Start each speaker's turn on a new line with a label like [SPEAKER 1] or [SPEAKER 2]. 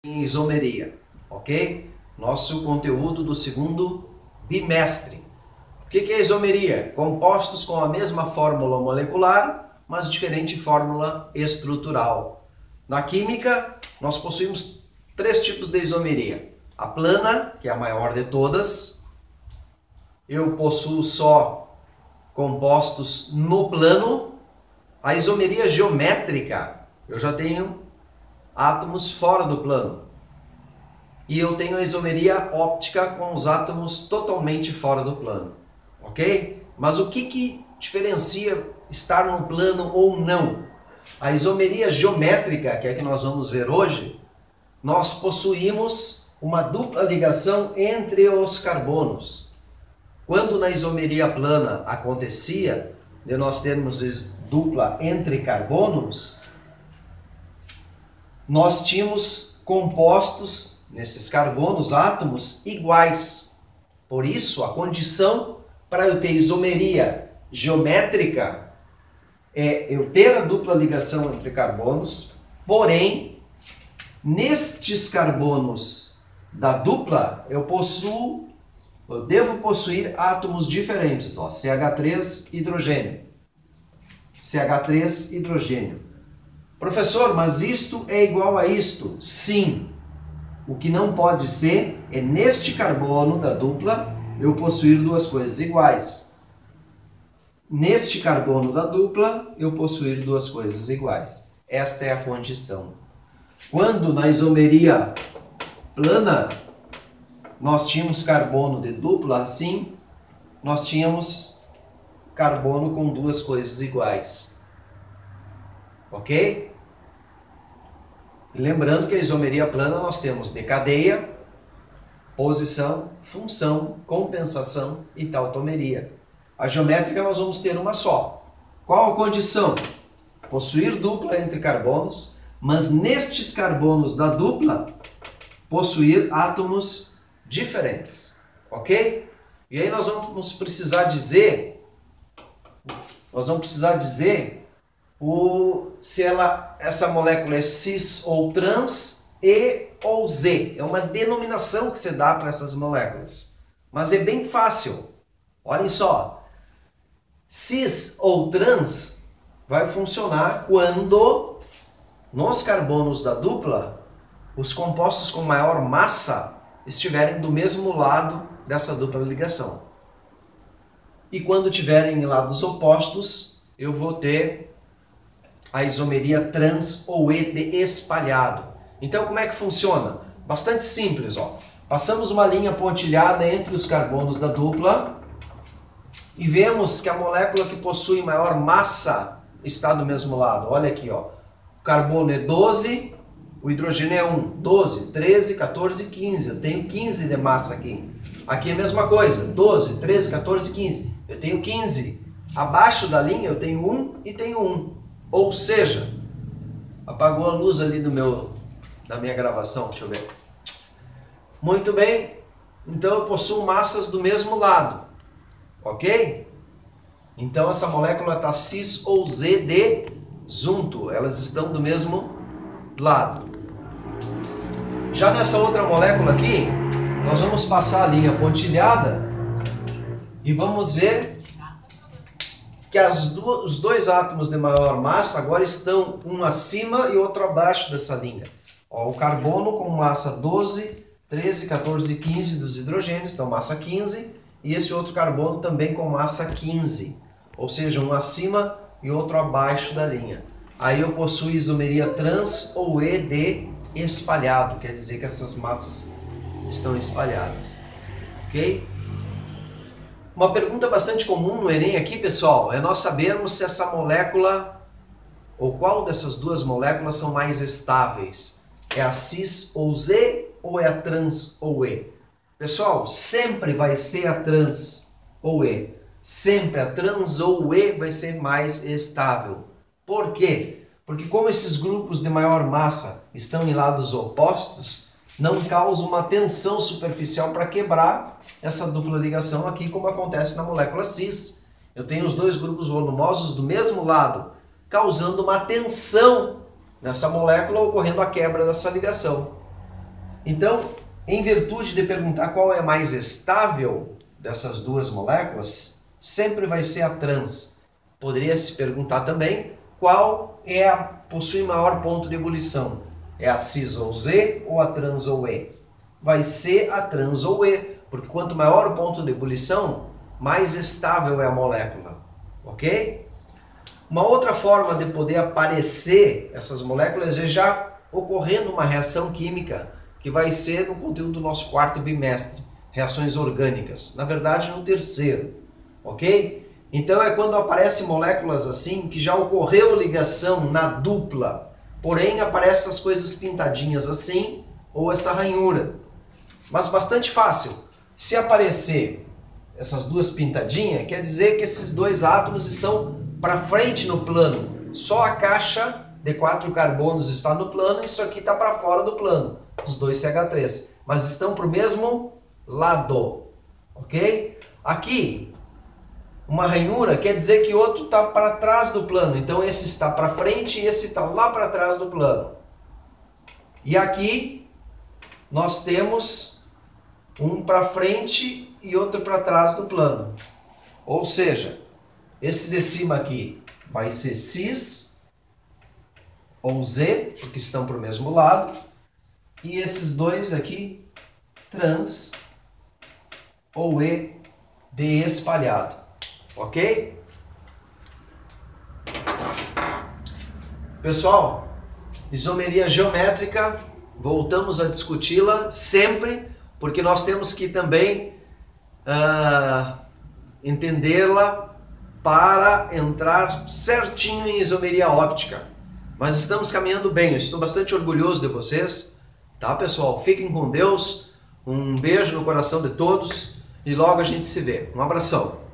[SPEAKER 1] Em isomeria, ok? Nosso conteúdo do segundo bimestre. O que é isomeria? Compostos com a mesma fórmula molecular, mas diferente fórmula estrutural. Na química, nós possuímos três tipos de isomeria. A plana, que é a maior de todas. Eu possuo só compostos no plano. A isomeria geométrica, eu já tenho átomos fora do plano. E eu tenho a isomeria óptica com os átomos totalmente fora do plano. Ok? Mas o que diferencia estar no plano ou não? A isomeria geométrica, que é a que nós vamos ver hoje, nós possuímos uma dupla ligação entre os carbonos. Quando na isomeria plana acontecia de nós termos dupla entre carbonos, nós tínhamos compostos nesses carbonos, átomos iguais. Por isso, a condição para eu ter isomeria geométrica é eu ter a dupla ligação entre carbonos, porém, nestes carbonos da dupla, eu devo possuir átomos diferentes, ó, CH3 hidrogênio. CH3 hidrogênio. Professor, mas isto é igual a isto? Sim. O que não pode ser é neste carbono da dupla eu possuir duas coisas iguais. Neste carbono da dupla eu possuir duas coisas iguais. Esta é a condição. Quando na isomeria plana nós tínhamos carbono de dupla assim, nós tínhamos carbono com duas coisas iguais. Ok? E lembrando que a isomeria plana nós temos de cadeia, posição, função, compensação e tautomeria. A geométrica nós vamos ter uma só. Qual a condição? Possuir dupla entre carbonos, mas nestes carbonos da dupla possuir átomos diferentes. Ok? E aí nós vamos precisar dizer se essa molécula é cis ou trans, E ou Z. É uma denominação que se dá para essas moléculas. Mas é bem fácil. Olhem só. Cis ou trans vai funcionar quando nos carbonos da dupla os compostos com maior massa estiverem do mesmo lado dessa dupla ligação. E quando tiverem em lados opostos, eu vou ter a isomeria trans ou E de espalhado. Então como é que funciona? Bastante simples, ó. Passamos uma linha pontilhada entre os carbonos da dupla e vemos que a molécula que possui maior massa está do mesmo lado. Olha aqui, ó. O carbono é 12, o hidrogênio é 1. 12, 13, 14, 15. Eu tenho 15 de massa aqui. Aqui é a mesma coisa. 12, 13, 14, 15. Eu tenho 15. Abaixo da linha eu tenho 1 e tenho 1. Ou seja, apagou a luz ali da minha gravação, deixa eu ver. Muito bem, então eu possuo massas do mesmo lado, ok? Então essa molécula está cis ou Z de junto, elas estão do mesmo lado. Já nessa outra molécula aqui, nós vamos passar a linha pontilhada e vamos ver que os dois átomos de maior massa agora estão um acima e outro abaixo dessa linha. Ó, o carbono com massa 12, 13, 14 e 15 dos hidrogênios, então massa 15, e esse outro carbono também com massa 15, ou seja, um acima e outro abaixo da linha. Aí eu possuo isomeria trans ou E de espalhado, quer dizer que essas massas estão espalhadas, ok? Uma pergunta bastante comum no Enem aqui, pessoal, é nós sabermos se essa molécula, ou qual dessas duas moléculas são mais estáveis. É a cis ou Z ou é a trans ou E? Pessoal, sempre vai ser a trans ou E. Sempre a trans ou E vai ser mais estável. Por quê? Porque como esses grupos de maior massa estão em lados opostos, não causa uma tensão superficial para quebrar essa dupla ligação aqui, como acontece na molécula cis. Eu tenho os dois grupos volumosos do mesmo lado, causando uma tensão nessa molécula, ocorrendo a quebra dessa ligação. Então, em virtude de perguntar qual é mais estável dessas duas moléculas, sempre vai ser a trans. Poderia se perguntar também qual possui maior ponto de ebulição. É a cis ou Z ou a trans ou E? Vai ser a trans ou E, porque quanto maior o ponto de ebulição, mais estável é a molécula, ok? Uma outra forma de poder aparecer essas moléculas é já ocorrendo uma reação química, que vai ser no conteúdo do nosso quarto bimestre, reações orgânicas, na verdade no terceiro, ok? Então é quando aparecem moléculas assim, que já ocorreu ligação na dupla, porém aparecem essas coisas pintadinhas assim, ou essa ranhura. Mas bastante fácil. Se aparecer essas duas pintadinhas, quer dizer que esses dois átomos estão para frente no plano. Só a caixa de 4 carbonos está no plano, isso aqui está para fora do plano, os dois CH3. Mas estão para o mesmo lado, ok? Aqui, uma ranhura quer dizer que o outro está para trás do plano. Então esse está para frente e esse está lá para trás do plano. E aqui nós temos um para frente e outro para trás do plano. Ou seja, esse de cima aqui vai ser cis ou Z, porque estão para o mesmo lado. E esses dois aqui, trans ou E de espalhado. Ok? Pessoal, isomeria geométrica, voltamos a discuti-la sempre, porque nós temos que também entendê-la para entrar certinho em isomeria óptica. Mas estamos caminhando bem, eu estou bastante orgulhoso de vocês, tá, pessoal? Fiquem com Deus, um beijo no coração de todos e logo a gente se vê. Um abração.